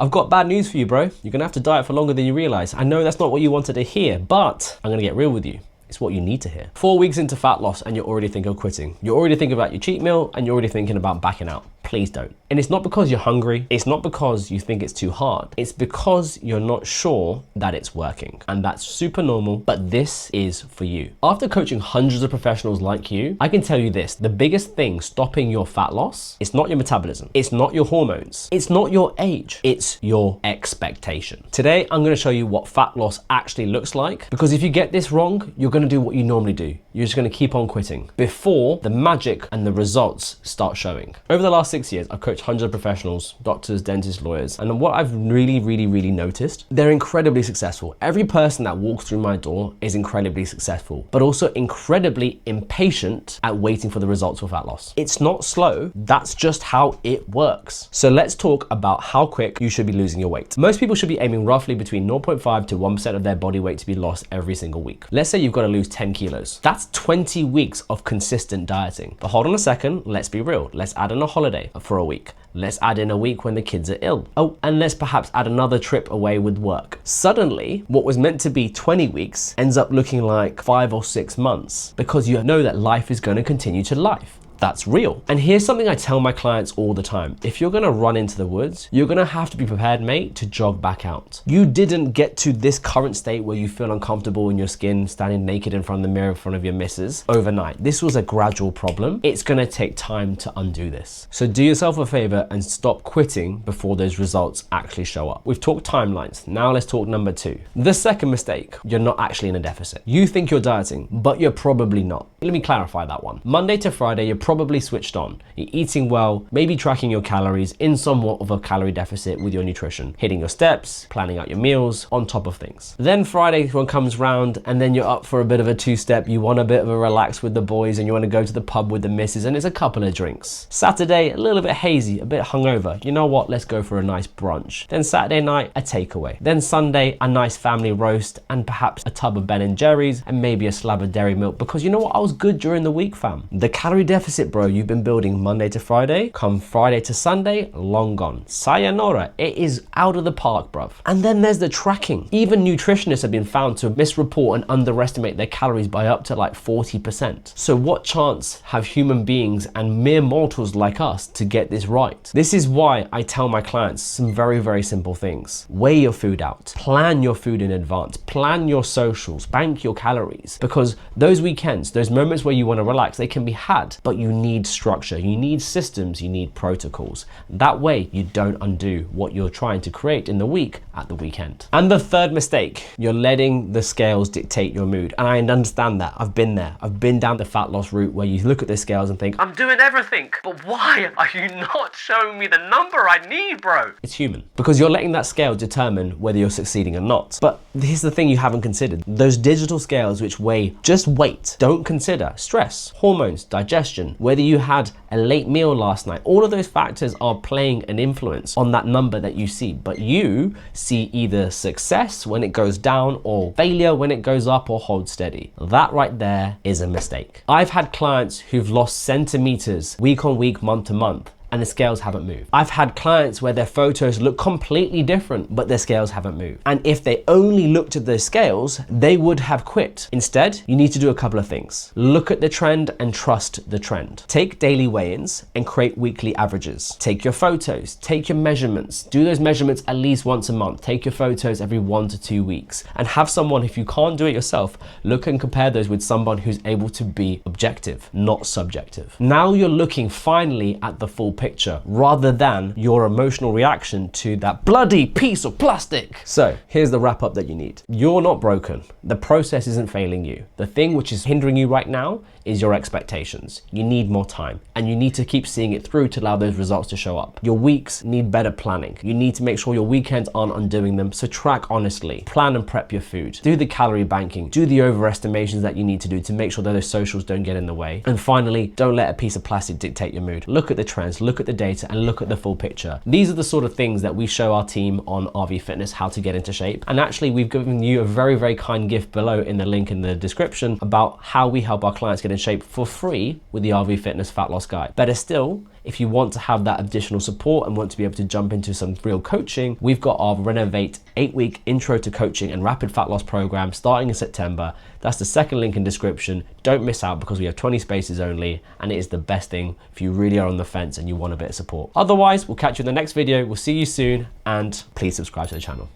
I've got bad news for you, bro. You're gonna have to diet for longer than you realize. I know that's not what you wanted to hear, but I'm gonna get real with you. It's what you need to hear. 4 weeks into fat loss and you're already thinking of quitting. You're already thinking about your cheat meal and you're already thinking about backing out. Please don't. And it's not because you're hungry. It's not because you think it's too hard. It's because you're not sure that it's working. And that's super normal, but this is for you. After coaching hundreds of professionals like you, I can tell you this, the biggest thing stopping your fat loss, it's not your metabolism. It's not your hormones. It's not your age. It's your expectation. Today, I'm gonna show you what fat loss actually looks like, because if you get this wrong, you're gonna do what you normally do. You're just gonna keep on quitting before the magic and the results start showing. Over the last 6 years, I've coached hundreds of professionals, doctors, dentists, lawyers, and what I've really noticed, they're incredibly successful. Every person that walks through my door is incredibly successful, but also incredibly impatient at waiting for the results for fat loss. It's not slow, that's just how it works. So let's talk about how quick you should be losing your weight. Most people should be aiming roughly between 0.5 to 1% of their body weight to be lost every single week. Let's say you've got to lose 10 kilos. That's 20 weeks of consistent dieting. But hold on a second, let's be real. Let's add in a holiday for a week. Let's add in a week when the kids are ill. Oh, and let's perhaps add another trip away with work. Suddenly, what was meant to be 20 weeks ends up looking like 5 or 6 months because you know that life is going to continue to life. That's real. And here's something I tell my clients all the time. If you're gonna run into the woods, you're gonna have to be prepared, mate, to jog back out. You didn't get to this current state where you feel uncomfortable in your skin, standing naked in front of the mirror in front of your missus overnight. This was a gradual problem. It's gonna take time to undo this. So do yourself a favor and stop quitting before those results actually show up. We've talked timelines. Now let's talk number 2. The second mistake, you're not actually in a deficit. You think you're dieting, but you're probably not. Let me clarify that one. Monday to Friday, you're probably switched on. You're eating well, maybe tracking your calories in somewhat of a calorie deficit with your nutrition, hitting your steps, planning out your meals, on top of things. Then Friday one comes round and then you're up for a bit of a 2-step. You want a bit of a relax with the boys and you want to go to the pub with the missus and it's a couple of drinks. Saturday, a little bit hazy, a bit hungover. You know what? Let's go for a nice brunch. Then Saturday night, a takeaway. Then Sunday, a nice family roast and perhaps a tub of Ben & Jerry's and maybe a slab of dairy milk because you know what? I was good during the week, fam. The calorie deficit, bro, you've been building Monday to Friday, come Friday to Sunday, long gone. Sayonara, it is out of the park, bruv. And then there's the tracking. Even nutritionists have been found to misreport and underestimate their calories by up to like 40%. So what chance have human beings and mere mortals like us to get this right? This is why I tell my clients some very simple things. Weigh your food out, plan your food in advance, plan your socials, bank your calories, because those weekends, those moments where you want to relax, they can be had, but you need structure, you need systems, you need protocols. That way you don't undo what you're trying to create in the week at the weekend. And the third mistake, you're letting the scales dictate your mood. And I understand that, I've been there. I've been down the fat loss route where you look at the scales and think, I'm doing everything, but why are you not showing me the number I need, bro? It's human, because you're letting that scale determine whether you're succeeding or not. But here's the thing you haven't considered. Those digital scales which weigh just weight, don't consider stress, hormones, digestion, whether you had a late meal last night. All of those factors are playing an influence on that number that you see, but you see either success when it goes down or failure when it goes up or hold steady. That right there is a mistake. I've had clients who've lost centimeters week on week, month to month, and the scales haven't moved. I've had clients where their photos look completely different, but their scales haven't moved. And if they only looked at those scales, they would have quit. Instead, you need to do a couple of things. Look at the trend and trust the trend. Take daily weigh-ins and create weekly averages. Take your photos, take your measurements, do those measurements at least once a month. Take your photos every 1 to 2 weeks and have someone, if you can't do it yourself, look and compare those with someone who's able to be objective, not subjective. Now you're looking finally at the full picture rather than your emotional reaction to that bloody piece of plastic. So here's the wrap up that you need. You're not broken. The process isn't failing you. The thing which is hindering you right now is your expectations. You need more time and you need to keep seeing it through to allow those results to show up. Your weeks need better planning. You need to make sure your weekends aren't undoing them. So track honestly, plan and prep your food, do the calorie banking, do the overestimations that you need to do to make sure that those socials don't get in the way. And finally, don't let a piece of plastic dictate your mood. Look at the trends, look at the data and look at the full picture. These are the sort of things that we show our team on RV Fitness how to get into shape. And actually we've given you a very kind gift below in the link in the description about how we help our clients get in shape for free with the RV Fitness Fat Loss Guide. Better still, if you want to have that additional support and want to be able to jump into some real coaching, we've got our Renovate 8-week intro to coaching and rapid fat loss program starting in September. That's the second link in description. Don't miss out because we have 20 spaces only, and it is the best thing if you really are on the fence and you want a bit of support. Otherwise, we'll catch you in the next video. We'll see you soon, and please subscribe to the channel.